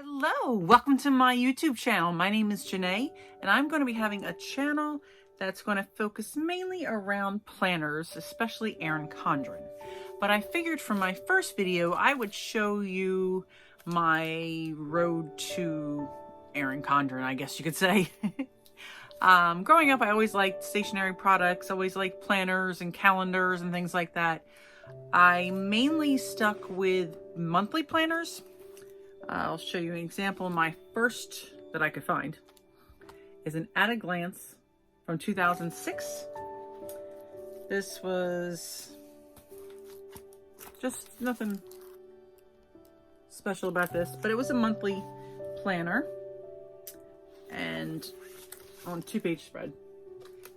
Hello, welcome to my YouTube channel. My name is Janae, and I'm going to be having a channel that's going to focus mainly around planners, especially Erin Condren. But I figured for my first video, I would show you my road to Erin Condren, I guess you could say. Growing up, I always liked stationery products, always liked planners and calendars and things like that. I mainly stuck with monthly planners. I'll show you an example. My first that I could find is an At a Glance from 2006. This was just nothing special about this, but it was a monthly planner and on 2-page spread.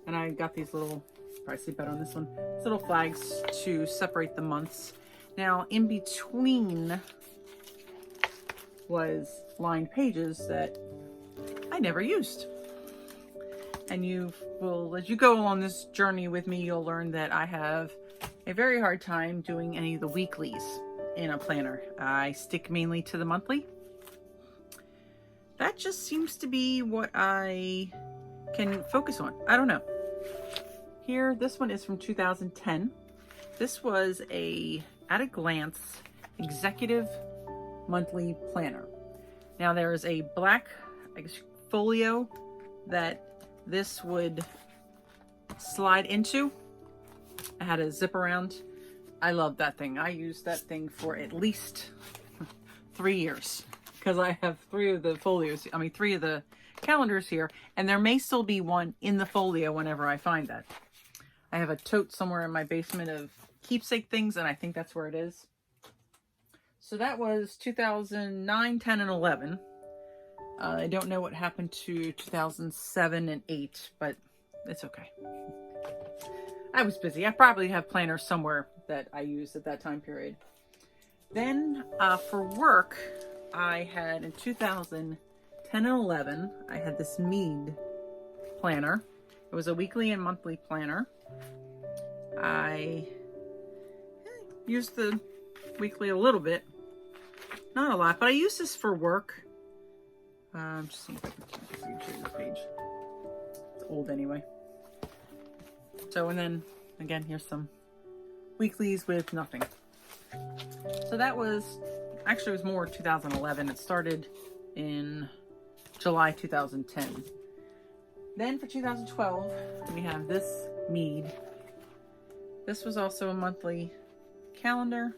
And I got these little, probably see better on this one, these little flags to separate the months. Now in between was lined pages that I never used. And you will, as you go along this journey with me, you'll learn that I have a very hard time doing any of the weeklies in a planner. I stick mainly to the monthly. That just seems to be what I can focus on. I don't know. Here, this one is from 2010. This was a At a Glance executive monthly planner. Now there is a black, I guess, folio that this would slide into. I had a zip around. I love that thing. I used that thing for at least 3 years because I have three of the calendars here, and there may still be one in the folio whenever I find that. I have a tote somewhere in my basement of keepsake things, and I think that's where it is. So that was 2009, 10, and 11. I don't know what happened to 2007 and 8, but it's okay. I was busy. I probably have planners somewhere that I used at that time period. Then for work, I had in 2010 and 11, I had this Mead planner. It was a weekly and monthly planner. I used the weekly a little bit. Not a lot, but I use this for work. Just seeing if I can show you this page. It's old anyway. So, and then again, here's some weeklies with nothing. So that was, actually it was more 2011. It started in July 2010. Then for 2012, we have this Mead. This was also a monthly calendar.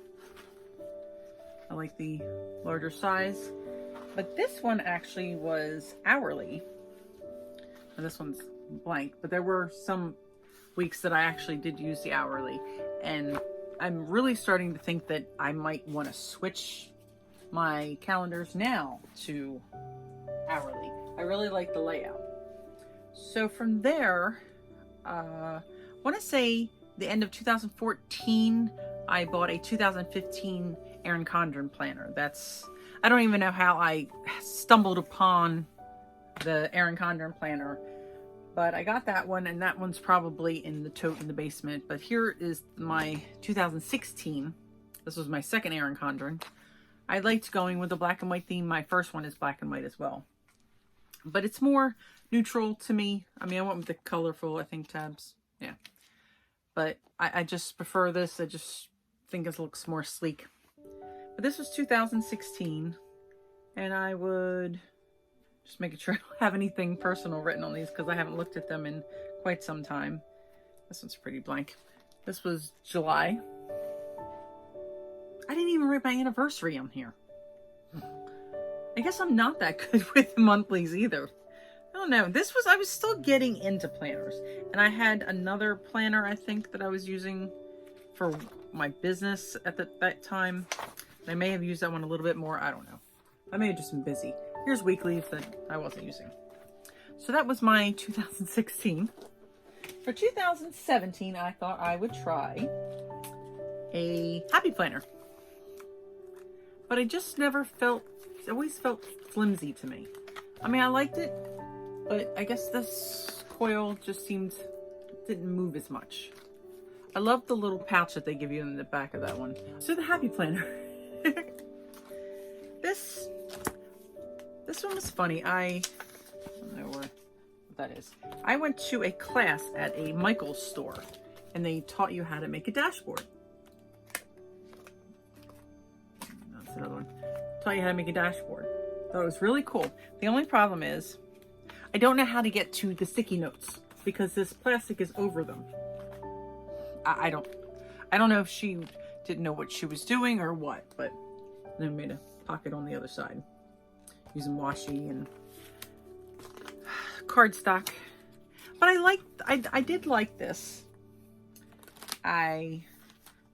I like the larger size, but this one actually was hourly. And this one's blank, but there were some weeks that I actually did use the hourly, and I'm really starting to think that I might want to switch my calendars now to hourly. I really like the layout. So from there, I want to say the end of 2014, I bought a 2015 Erin Condren planner. I don't even know how I stumbled upon the Erin Condren planner, but I got that one, and that one's probably in the tote in the basement. But here is my 2016. This was my second Erin Condren. I liked going with the black and white theme. My first one is black and white as well, but it's more neutral to me. I mean, I went with the colorful, I think, tabs. Yeah, but I just prefer this. I just think it looks more sleek. But this was 2016, and I would just make sure I don't have anything personal written on these because I haven't looked at them in quite some time. This one's pretty blank. This was July. I didn't even write my anniversary on here. I guess I'm not that good with monthlies either. I don't know. I was still getting into planners, and I had another planner, I think, that I was using for my business at that time. I may have used that one a little bit more. I don't know. I may have just been busy. Here's weeklies that I wasn't using. So that was my 2016. For 2017, I thought I would try a happy planner. But I just never it always felt flimsy to me. I mean, I liked it, but I guess this coil just didn't move as much. I love the little pouch that they give you in the back of that one. So the happy planner. This This one was funny. I don't know what that is. I went to a class at a Michaels store, and they taught you how to make a dashboard. That's another one. Taught you how to make a dashboard. Thought it was really cool. The only problem is, I don't know how to get to the sticky notes because this plastic is over them. I don't know if she didn't know what she was doing or what, but then made a pocket on the other side using washi and cardstock. But I did like this. I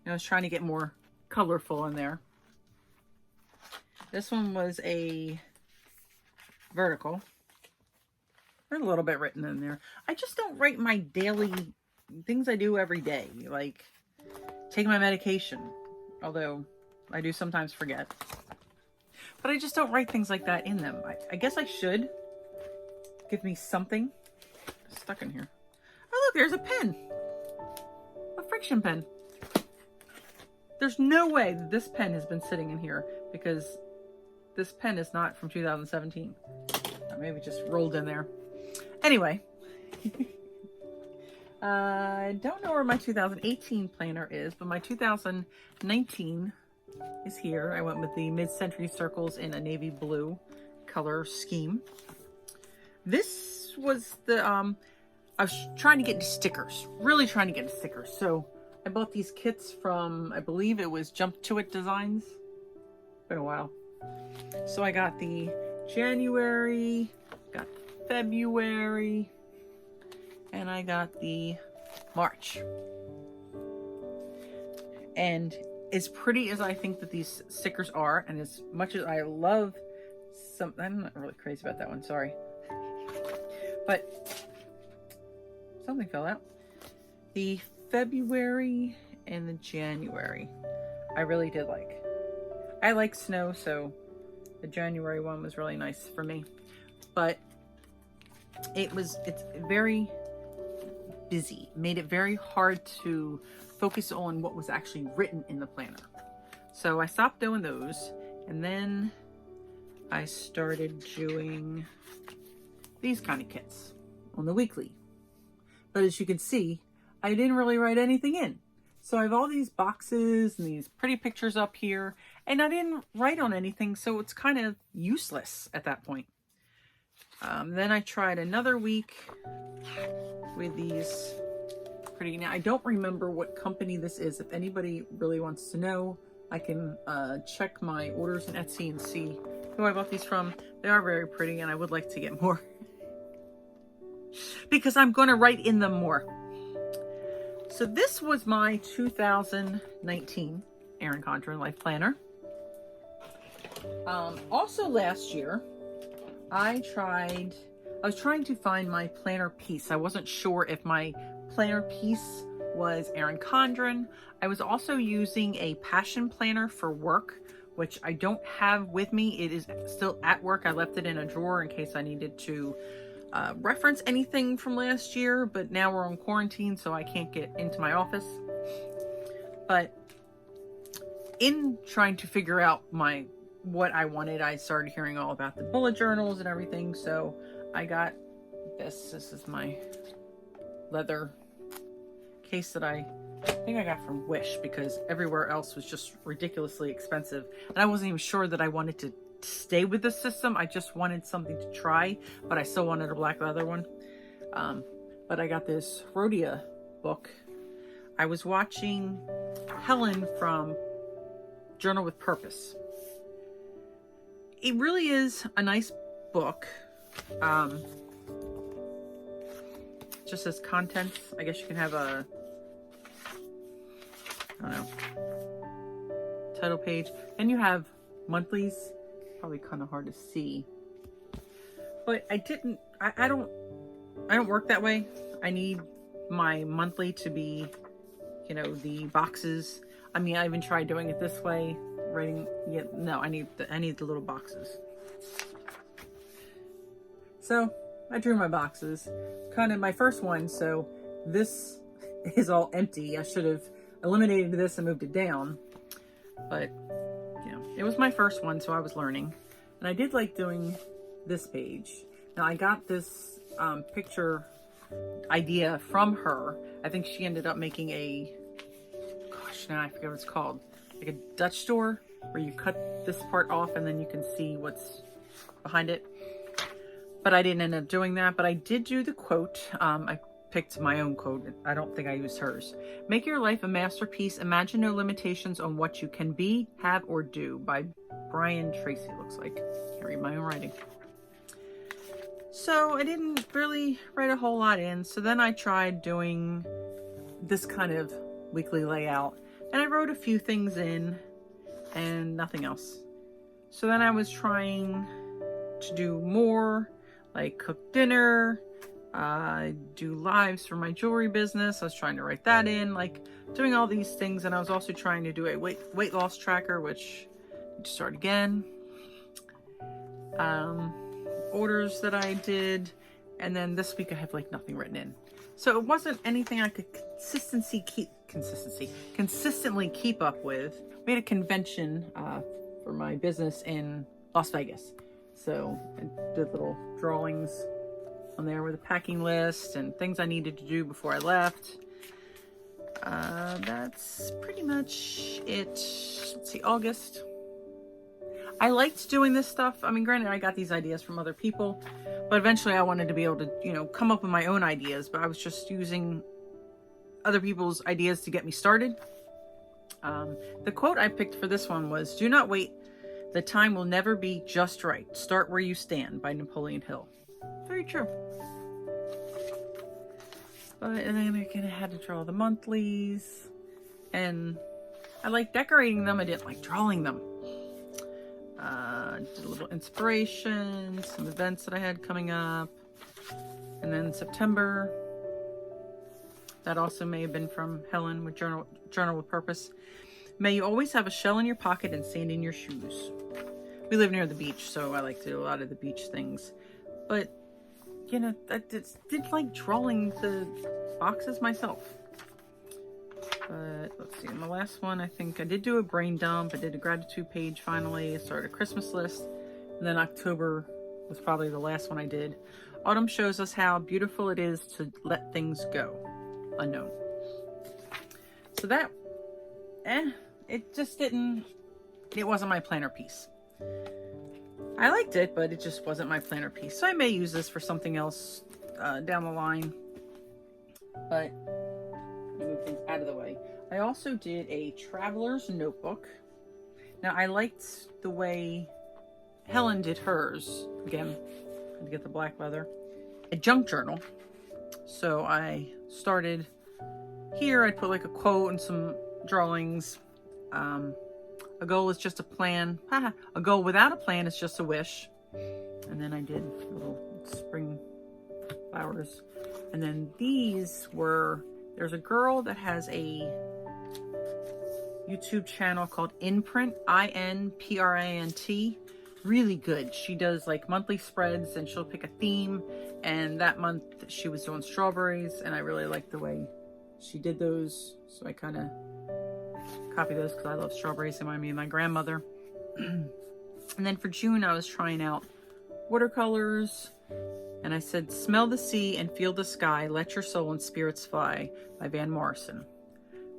was trying to get more colorful in there. This one was a vertical. There's a little bit written in there. I just don't write my daily things I do every day, like take my medication, although I do sometimes forget. But I just don't write things like that in them. I guess I should. Give me something. It's stuck in here. Oh, look, there's a pen. A friction pen. There's no way that this pen has been sitting in here because this pen is not from 2017. Or maybe just rolled in there. Anyway. I don't know where my 2018 planner is, but my 2019 is here. I went with the mid-century circles in a navy blue color scheme. This was the, I was trying to get into stickers, really trying to get into stickers. So I bought these kits from, I believe it was Jump To It Designs. Been a while. So I got the January, got February, and I got the March. And as pretty as I think that these stickers are, and as much as I love some, I'm not really crazy about that one, sorry. But something fell out. The February and the January, I really did like. I like snow, so the January one was really nice for me. But it's very busy, made it very hard to focus on what was actually written in the planner. So I stopped doing those, and then I started doing these kind of kits on the weekly. But as you can see, I didn't really write anything in. So I have all these boxes and these pretty pictures up here, and I didn't write on anything, so it's kind of useless at that point. Then I tried another week with these pretty, now I don't remember what company this is. If anybody really wants to know, I can check my orders in Etsy and see who I bought these from. They are very pretty, and I would like to get more because I'm going to write in them more. So this was my 2019 Erin Condren Life Planner. Also last year, I was trying to find my planner piece. I wasn't sure if my planner piece was Erin Condren. I was also using a passion planner for work, which I don't have with me. It is still at work. I left it in a drawer in case I needed to reference anything from last year, but now we're on quarantine, so I can't get into my office. But in trying to figure out what I wanted, I started hearing all about the bullet journals and everything, so I got this. This is my leather case that I think I got from Wish, because everywhere else was just ridiculously expensive, and I wasn't even sure that I wanted to stay with this system. I just wanted something to try, but I still wanted a black leather one. But I got this Rhodia book. I was watching Helen from Journal with Purpose. It really is a nice book. Just says contents. I guess you can have a, I don't know, title page. Then you have monthlies. Probably kind of hard to see, but I don't work that way. I need my monthly to be, the boxes. I mean, I even tried doing it this way, writing. Yeah, no, I need the little boxes. So I drew my boxes, kind of my first one. So this is all empty. I should have eliminated this and moved it down, but it was my first one, so I was learning. And I did like doing this page. Now I got this picture idea from her. I think she ended up making a, gosh, now I forget what it's called, like a Dutch door where you cut this part off and then you can see what's behind it. But I didn't end up doing that, but I did do the quote. I picked my own quote. I don't think I used hers. Make your life a masterpiece. Imagine no limitations on what you can be, have, or do, by Brian Tracy, looks like. Can't read my own writing. So I didn't really write a whole lot in. So then I tried doing this kind of weekly layout, and I wrote a few things in and nothing else. So then I was trying to do more, like cook dinner, do lives for my jewelry business. I was trying to write that in, like doing all these things. And I was also trying to do a weight loss tracker, which I need to start again. Orders that I did. And then this week I have like nothing written in. So it wasn't anything I could consistently keep up with. We had a convention for my business in Las Vegas. So I did little drawings on there with a packing list and things I needed to do before I left. That's pretty much it. Let's see, August. I liked doing this stuff. I mean, granted, I got these ideas from other people, but eventually I wanted to be able to, you know, come up with my own ideas, but I was just using other people's ideas to get me started. The quote I picked for this one was, "Do not wait. The time will never be just right. Start where you stand," by Napoleon Hill. Very true. But and then again, I had to draw the monthlies, and I like decorating them. I didn't like drawing them. Did a little inspiration, some events that I had coming up, and then September. That also may have been from Helen with Journal with Purpose. May you always have a shell in your pocket and sand in your shoes. We live near the beach, so I like to do a lot of the beach things. But, you know, I did like drawing the boxes myself. But let's see, in the last one, I think I did do a brain dump. I did a gratitude page finally. I started a Christmas list. And then October was probably the last one I did. Autumn shows us how beautiful it is to let things go. Unknown. So that, it just didn't, it wasn't my planner piece. I liked it, but it just wasn't my planner piece. So I may use this for something else down the line. But move things out of the way. I also did a traveler's notebook. Now I liked the way Helen did hers. Again, I had to get the black leather. A junk journal. So I started here. I'd put like a quote and some drawings. A goal is just a plan. A goal without a plan is just a wish. And then I did little spring flowers. And then these were, there's a girl that has a YouTube channel called Inprint, INPRANT. Really good. She does like monthly spreads and she'll pick a theme. And that month she was doing strawberries, and I really liked the way she did those. So I kind of copied those because I love strawberries. They remind me of my grandmother. And then for June, I was trying out watercolors. And I said, "Smell the sea and feel the sky. Let your soul and spirits fly," by Van Morrison.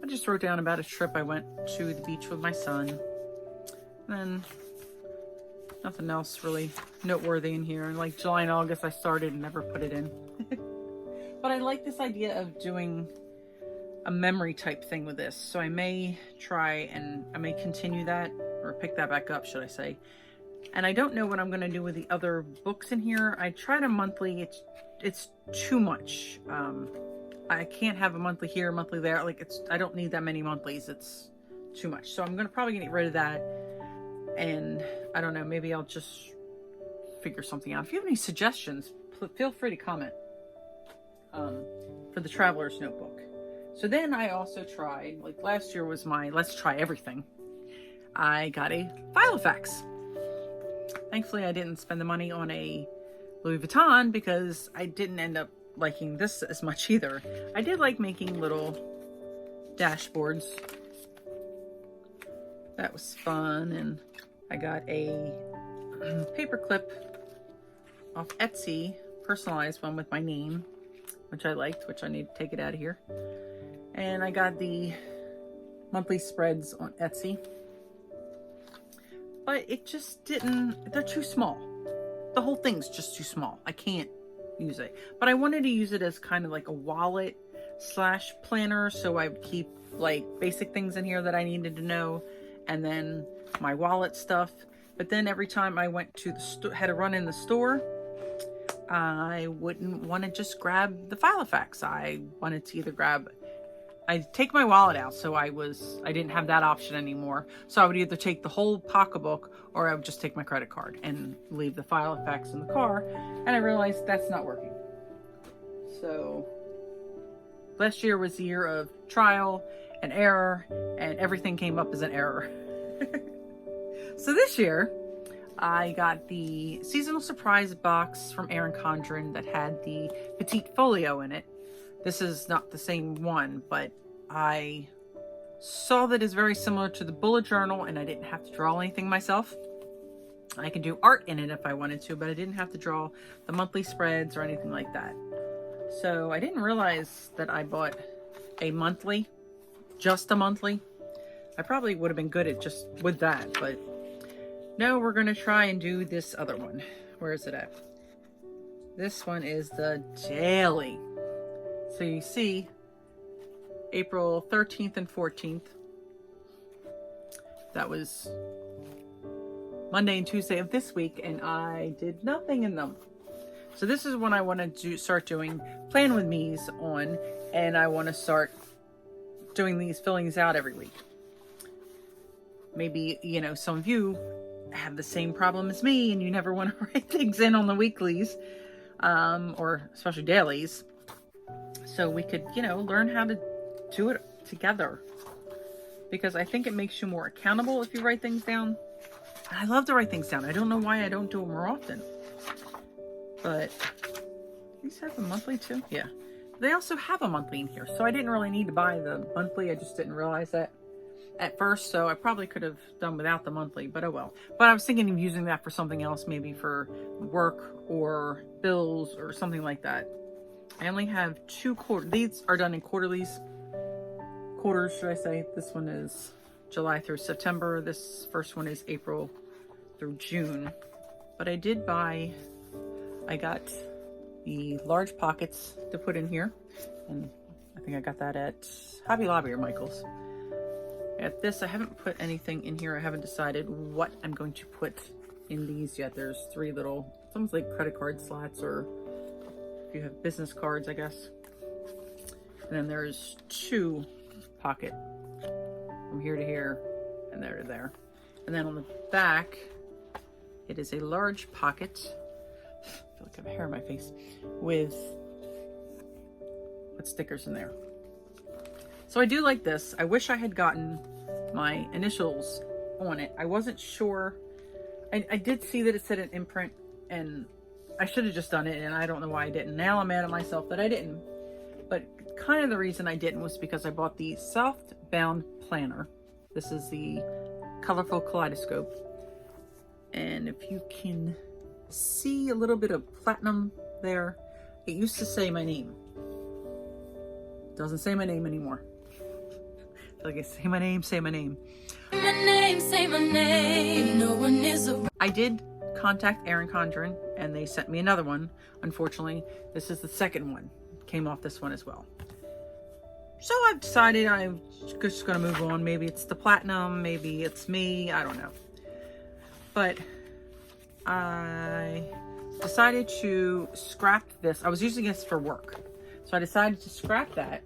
I just wrote down about a trip I went to the beach with my son. And then nothing else really noteworthy in here. And like July and August, I started and never put it in. But I like this idea of doing a memory type thing with this. So I may try and I may continue that, or pick that back up, should I say. And I don't know what I'm going to do with the other books in here. I tried a monthly. It's too much. I can't have a monthly here, a monthly there. Like I don't need that many monthlies. It's too much. So I'm going to probably get rid of that. And I don't know, maybe I'll just figure something out. If you have any suggestions, feel free to comment for the Traveler's Notebook. So then I also tried, like last year was my Let's Try Everything. I got a Filofax. Thankfully, I didn't spend the money on a Louis Vuitton because I didn't end up liking this as much either. I did like making little dashboards. That was fun. And I got a paper clip off Etsy, personalized one with my name, which I liked, which I need to take it out of here. And I got the monthly spreads on Etsy. But it just didn't, they're too small. The whole thing's just too small. I can't use it. But I wanted to use it as kind of like a wallet slash planner, so I would keep like basic things in here that I needed to know, and then my wallet stuff. But then every time I went to the had to run in the store, I wouldn't want to just grab the Filofax. I wanted to either I'd take my wallet out, so I didn't have that option anymore. So I would either take the whole pocketbook, or I would just take my credit card and leave the Filofax in the car. And I realized that's not working. So last year was the year of trial and error, and everything came up as an error. So this year, I got the seasonal surprise box from Erin Condren that had the petite folio in it. This is not the same one, but I saw that it's very similar to the bullet journal, and I didn't have to draw anything myself. I can do art in it if I wanted to, but I didn't have to draw the monthly spreads or anything like that. So I didn't realize that I bought a monthly, just a monthly. I probably would have been good at just with that, but no, we're going to try and do this other one. Where is it at? This one is the daily. So you see, April 13th and 14th. That was Monday and Tuesday of this week, and I did nothing in them. So this is when I want to start doing Plan With Me's on, and I want to start doing these fillings out every week. Maybe, you know, some of you have the same problem as me, and you never want to write things in on the weeklies, or especially dailies. So we could, you know, learn how to do it together, because I think it makes you more accountable if you write things down. I love to write things down. I don't know why I don't do it more often. But these have a monthly too? Yeah. They also have a monthly in here, so I didn't really need to buy the monthly. I just didn't realize that at first, so I probably could have done without the monthly, but oh well. But I was thinking of using that for something else, maybe for work or bills or something like that. I only have 2 quarters. These are done in quarters, should I say. This one is July through September. This first one is April through June. But I got the large pockets to put in here, and I think I got that at Hobby Lobby or Michael's. At this, I haven't put anything in here. I haven't decided what I'm going to put in these yet. There's 3 little, it's almost like credit card slots, or if you have business cards, I guess. And then there's 2 pocket from here to here and there to there. And then on the back, it is a large pocket. I feel like I have hair in my face, with stickers in there. So I do like this. I wish I had gotten my initials on it. I wasn't sure. I did see that it said an imprint, and I should have just done it, and I don't know why I didn't. Now I'm mad at myself that I didn't. But kind of the reason I didn't was because I bought the soft bound planner. This is the Colorful Kaleidoscope. And if you can see a little bit of platinum there, it used to say my name. Doesn't say my name anymore. I feel like I say my name, say my name. My name, say my name. No one is around. I did contact Erin Condren, and they sent me another one. Unfortunately, this is the second one. Came off this one as well. So I've decided I'm just going to move on. Maybe it's the platinum, maybe it's me, I don't know. But I decided to scrap this. I was using this for work, so I decided to scrap that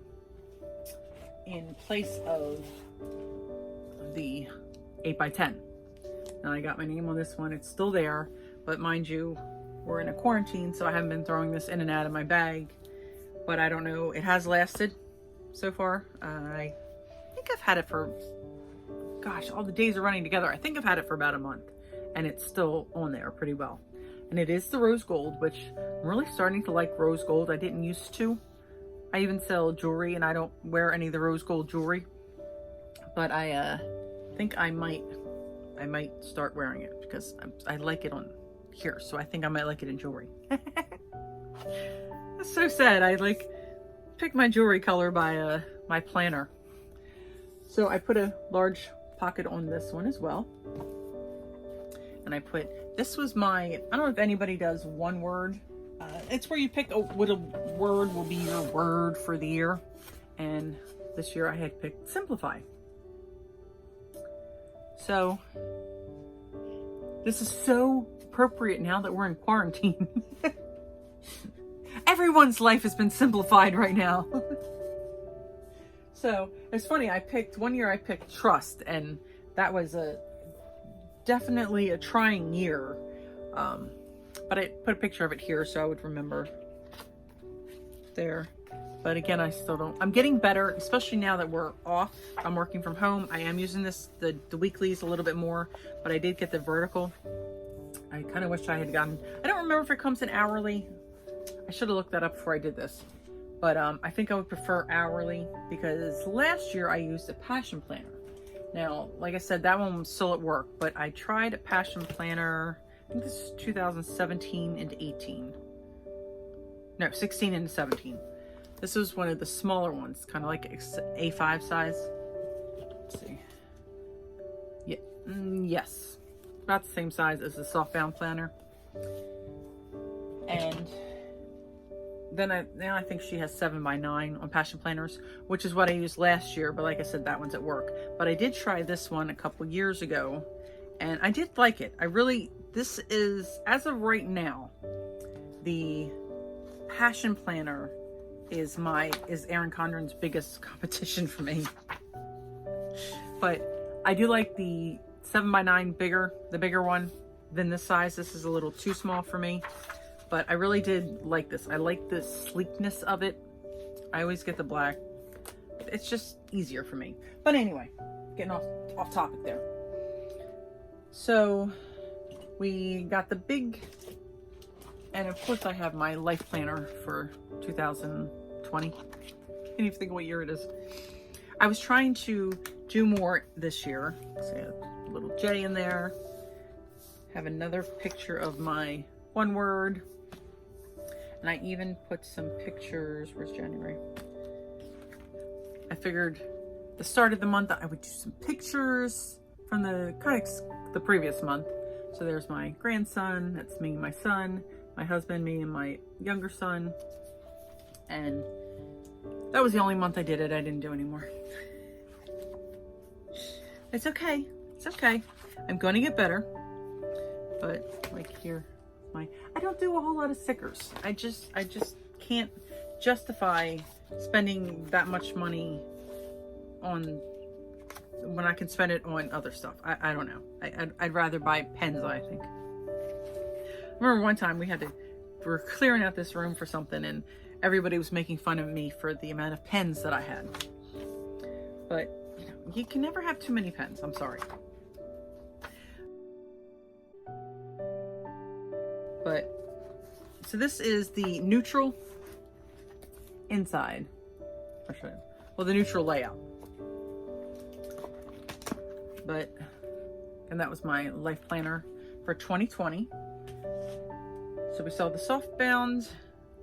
in place of the 8x10. And I got my name on this one. It's still there, but mind you, we're in a quarantine, so I haven't been throwing this in and out of my bag. But I don't know, it has lasted so far. I think I've had it for, gosh, all the days are running together. I think I've had it for about a month, and it's still on there pretty well. And it is the rose gold, which I'm really starting to like rose gold. I didn't used to. I even sell jewelry, and I don't wear any of the rose gold jewelry. But I think I might start wearing it, because I like it on here, so I think I might like it in jewelry. That's so sad. I like picked my jewelry color by my planner. So I put a large pocket on this one as well. And I put, this was my, I don't know if anybody does one word. It's where you pick what a word will be your word for the year. And this year I had picked simplify. So this is so appropriate now that we're in quarantine. Everyone's life has been simplified right now. So it's funny, one year I picked trust, and that was definitely a trying year. But I put a picture of it here so I would remember there. But again, I still don't, I'm getting better, especially now that we're off. I'm working from home. I am using the weeklies a little bit more, but I did get the vertical. I kind of wish I had gotten, I don't remember if it comes in hourly. I should have looked that up before I did this. But I think I would prefer hourly, because last year I used a Passion Planner. Now, like I said, that one was still at work, but I tried a Passion Planner, I think this is 2017 into 18. No, 16 into 17. This was one of the smaller ones, kind of like A5 size. Let's see. Yeah, yes. About the same size as the softbound planner. And then now I think she has 7x9 on Passion Planners, which is what I used last year. But like I said, that one's at work. But I did try this one a couple years ago, and I did like it. This is, as of right now, the Passion Planner is Erin Condren's biggest competition for me. But I do like the 7x9 the bigger one than this size. This is a little too small for me. But I really did like this. I like the sleekness of it. I always get the black. It's just easier for me. But anyway, getting off topic there. So we got the big, and of course I have my life planner for 2020. Can't even think of what year it is. I was trying to do more this year. So a little J in there. Have another picture of my one word. And I even put some pictures. Where's January? I figured the start of the month I would do some pictures from the previous month. So there's my grandson, that's me and my son, my husband, me and my younger son. And that was the only month I did it. I didn't do any more. It's okay. It's okay. I'm going to get better. But like here, I don't do a whole lot of stickers. I just can't justify spending that much money on when I can spend it on other stuff. I don't know. I'd rather buy pens, I think. I remember one time we were clearing out this room for something, and everybody was making fun of me for the amount of pens that I had. But you can never have too many pens. I'm sorry. But so this is the neutral inside. Well, the neutral layout. And that was my life planner for 2020. So we saw the softbound,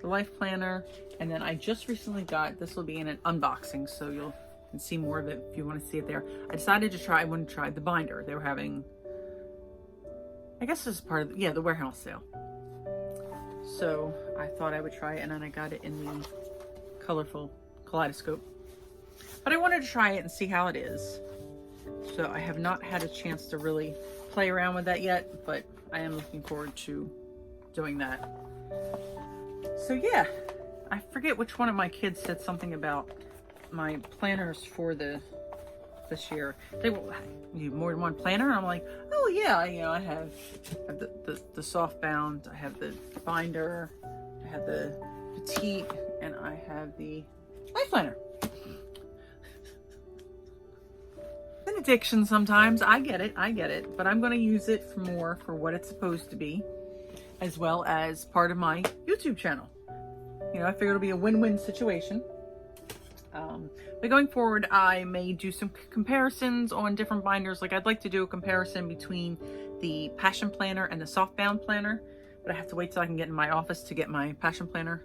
the life planner, and then I just recently got, this will be in an unboxing, so you can see more of it if you want to see it there. I decided I wanted to try the binder. They were having, I guess this is part of, the warehouse sale. So I thought I would try it, and then I got it in the colorful kaleidoscope. But I wanted to try it and see how it is. So I have not had a chance to really play around with that yet, but I am looking forward to doing that. So yeah, I forget which one of my kids said something about my planners for this year. They were, you more than one planner? I'm like, oh yeah, I have the softbound, I have the binder, I have the petite, and I have the life planner. It's an addiction sometimes. I get it, but I'm going to use it for what it's supposed to be, as well as part of my YouTube channel. I figure it'll be a win-win situation. But going forward, I may do some comparisons on different binders. Like I'd like to do a comparison between the Passion Planner and the Softbound Planner, but I have to wait till I can get in my office to get my Passion Planner,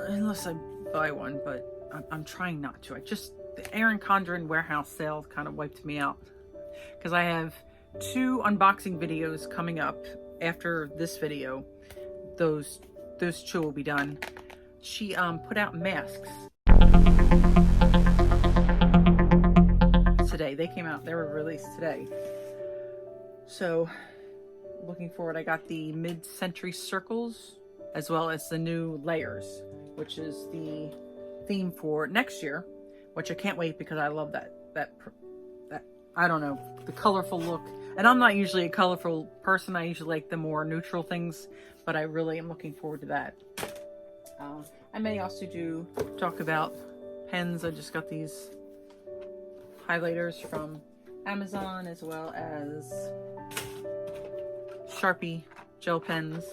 unless I buy one, but I'm trying not to. The Erin Condren warehouse sale kind of wiped me out, because I have 2 unboxing videos coming up after this video. Those 2 will be done. She put out masks today. They came out, they were released today. So looking forward, I got the mid-century circles as well as the new layers, which is the theme for next year, which I can't wait, because I love that I don't know, the colorful look. And I'm not usually a colorful person. I usually like the more neutral things, but I really am looking forward to that. I may also talk about pens. I just got these highlighters from Amazon, as well as Sharpie gel pens.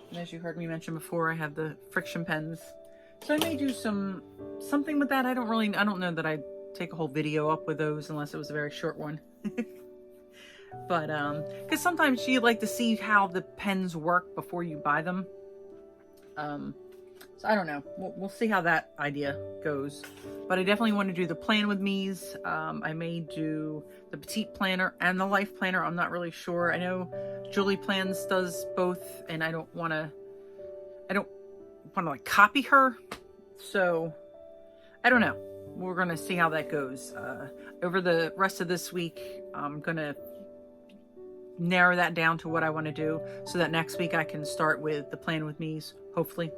And as you heard me mention before, I have the friction pens. So I may do something with that. I don't know that I'd take a whole video up with those unless it was a very short one. But because sometimes you like to see how the pens work before you buy them. So I don't know. We'll see how that idea goes. But I definitely want to do the Plan With Me's. I may do the Petite Planner and the Life Planner. I'm not really sure. I know Julie Plans does both, and I don't want to like copy her. So I don't know. We're going to see how that goes. Over the rest of this week, I'm going to narrow that down to what I want to do, so that next week I can start with the Plan With Me's, hopefully.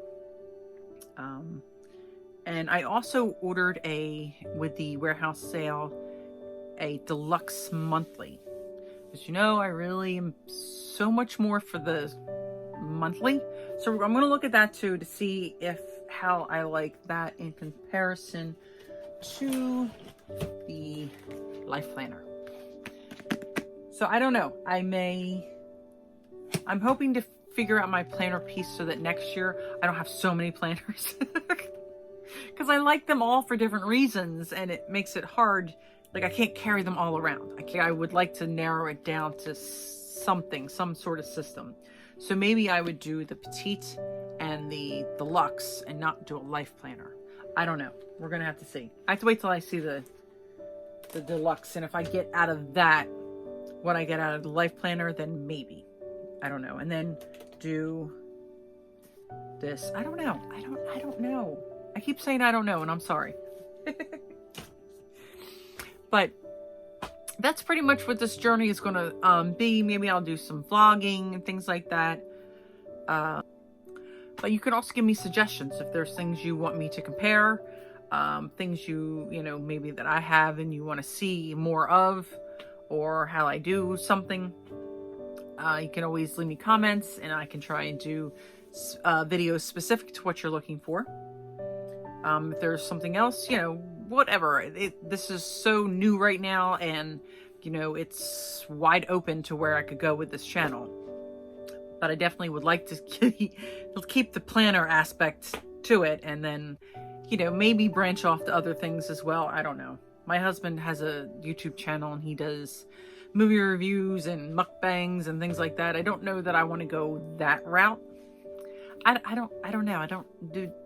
And I also ordered with the warehouse sale, a deluxe monthly. As you know, I really am so much more for the monthly. So I'm going to look at that too, to see how I like that in comparison to the Life Planner. So I don't know. I'm hoping to figure out my planner piece so that next year I don't have so many planners. Because I like them all for different reasons, and it makes it hard. Like, I can't carry them all around. I would like to narrow it down to some sort of system. So maybe I would do the Petite and the Deluxe and not do a Life Planner. I don't know. We're going to have to see. I have to wait till I see the Deluxe, and if I get out of that what I get out of the Life Planner, then maybe. I don't know. And then do this. I don't know. I don't know. I keep saying I don't know, and I'm sorry. But that's pretty much what this journey is going to be. Maybe I'll do some vlogging and things like that. But you can also give me suggestions if there's things you want me to compare, things you know, maybe that I have and you want to see more of, or how I do something. You can always leave me comments, and I can try and do videos specific to what you're looking for. If there's something else, you know, whatever. This is so new right now, and, you know, it's wide open to where I could go with this channel. But I definitely would like to keep the planner aspect to it, and then, you know, maybe branch off to other things as well. I don't know. My husband has a YouTube channel, and he does movie reviews and mukbangs and things like that. I don't know that I want to go that route. I don't know.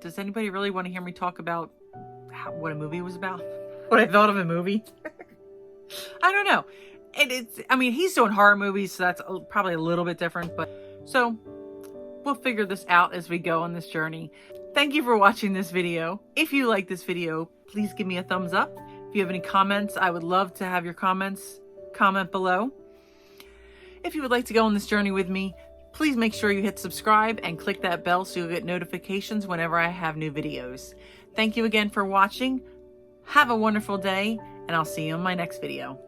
Does anybody really want to hear me talk about what a movie was about? What I thought of a movie? I don't know. I mean, he's doing horror movies, so that's probably a little bit different, but so we'll figure this out as we go on this journey. Thank you for watching this video. If you like this video, please give me a thumbs up. If you have any comments, I would love to have your comments. Comment below. If you would like to go on this journey with me, please make sure you hit subscribe and click that bell so you'll get notifications whenever I have new videos. Thank you again for watching. Have a wonderful day, and I'll see you in my next video.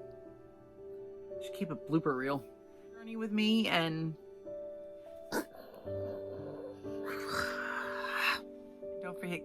Should keep a blooper reel. Journey with me, and don't forget.